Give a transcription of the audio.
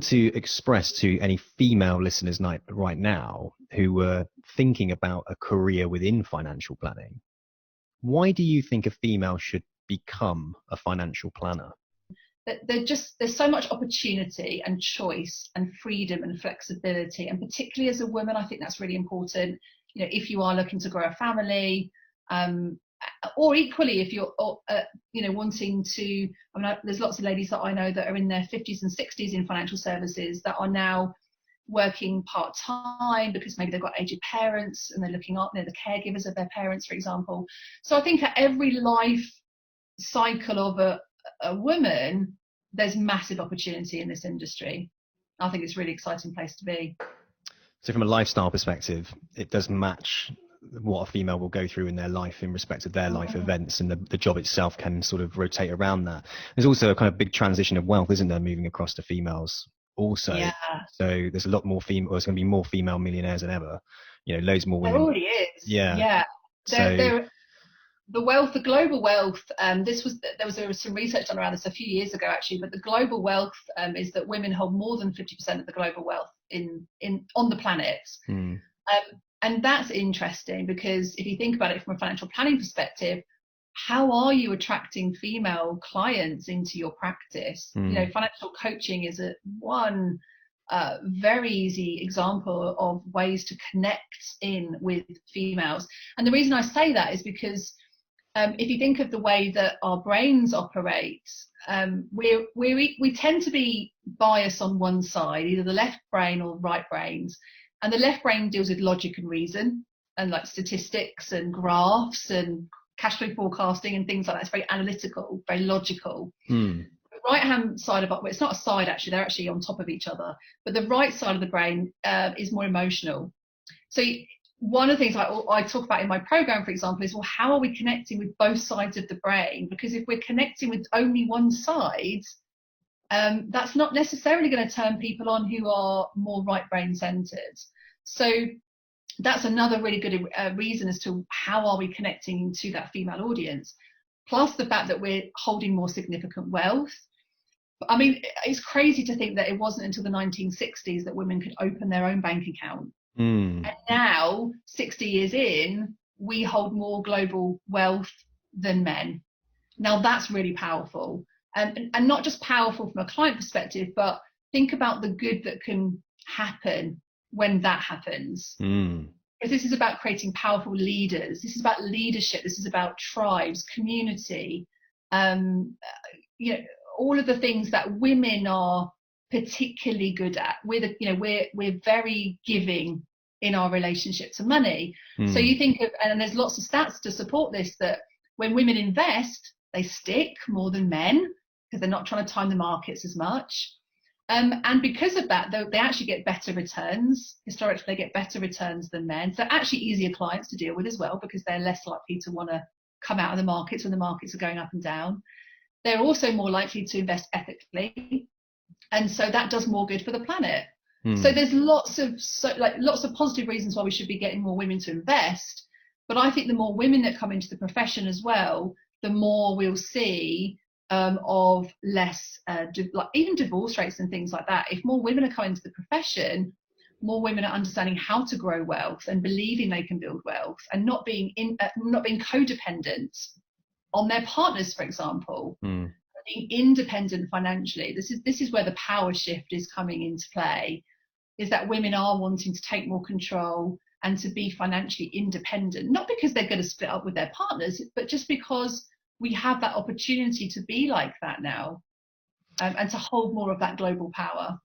To express to any female listeners right now who were thinking about a career within financial planning, why do you think a female should become a financial planner? There's so much opportunity and choice and freedom and flexibility, and particularly as a woman, I think that's really important. You know, if you are looking to grow a family, or equally if you're wanting to, there's lots of ladies that I know that are in their 50s and 60s in financial services that are now working part-time because maybe they've got aged parents and they're looking up, they're the caregivers of their parents, for example. So I think at every life cycle of a woman, there's massive opportunity in this industry. I think it's a really exciting place to be. So from a lifestyle perspective, it does match what a female will go through in their life in respect of their life events, and the job itself can sort of rotate around that. There's also a kind of big transition of wealth, isn't there, moving across to females also. Yeah. So there's a lot more there's going to be more female millionaires than ever, loads more women. There already is. Yeah. The wealth, the global wealth, there was some research done around this a few years ago actually, but the global wealth is that women hold more than 50% of the global wealth on the planet. And that's interesting because if you think about it from a financial planning perspective, how are you attracting female clients into your practice? Financial coaching is one very easy example of ways to connect in with females. And the reason I say that is because if you think of the way that our brains operate, we tend to be biased on one side, either the left brain or right brains. And the left brain deals with logic and reason and like statistics and graphs and cash flow forecasting and things like that. It's very analytical, very logical. The right hand side of it, well, it's not a side actually, they're actually on top of each other. But the right side of the brain is more emotional. So one of the things I talk about in my program, for example, is, well, how are we connecting with both sides of the brain? Because if we're connecting with only one side, that's not necessarily going to turn people on who are more right brain centered. So that's another really good reason as to how are we connecting to that female audience, plus the fact that we're holding more significant wealth. I mean, it's crazy to think that it wasn't until the 1960s that women could open their own bank account. And now, 60 years in, we hold more global wealth than men. Now that's really powerful. And not just powerful from a client perspective, but think about the good that can happen when that happens. Because this is about creating powerful leaders. This is about leadership. This is about tribes, community, all of the things that women are particularly good at. We're very giving in our relationship to money. So you think of, and there's lots of stats to support this, that when women invest, they stick more than men because they're not trying to time the markets as much. And because of that, they actually get better returns. Historically, they get better returns than men. So actually easier clients to deal with as well, because they're less likely to want to come out of the markets when the markets are going up and down. They're also more likely to invest ethically. And so that does more good for the planet. So there's lots of positive reasons why we should be getting more women to invest. But I think the more women that come into the profession as well, the more we'll see of less, even divorce rates and things like that. If more women are coming into the profession, more women are understanding how to grow wealth and believing they can build wealth and not being codependent on their partners, for example. Being independent financially. This is where the power shift is coming into play, is that women are wanting to take more control and to be financially independent, not because they're going to split up with their partners, but just because we have that opportunity to be like that now, and to hold more of that global power.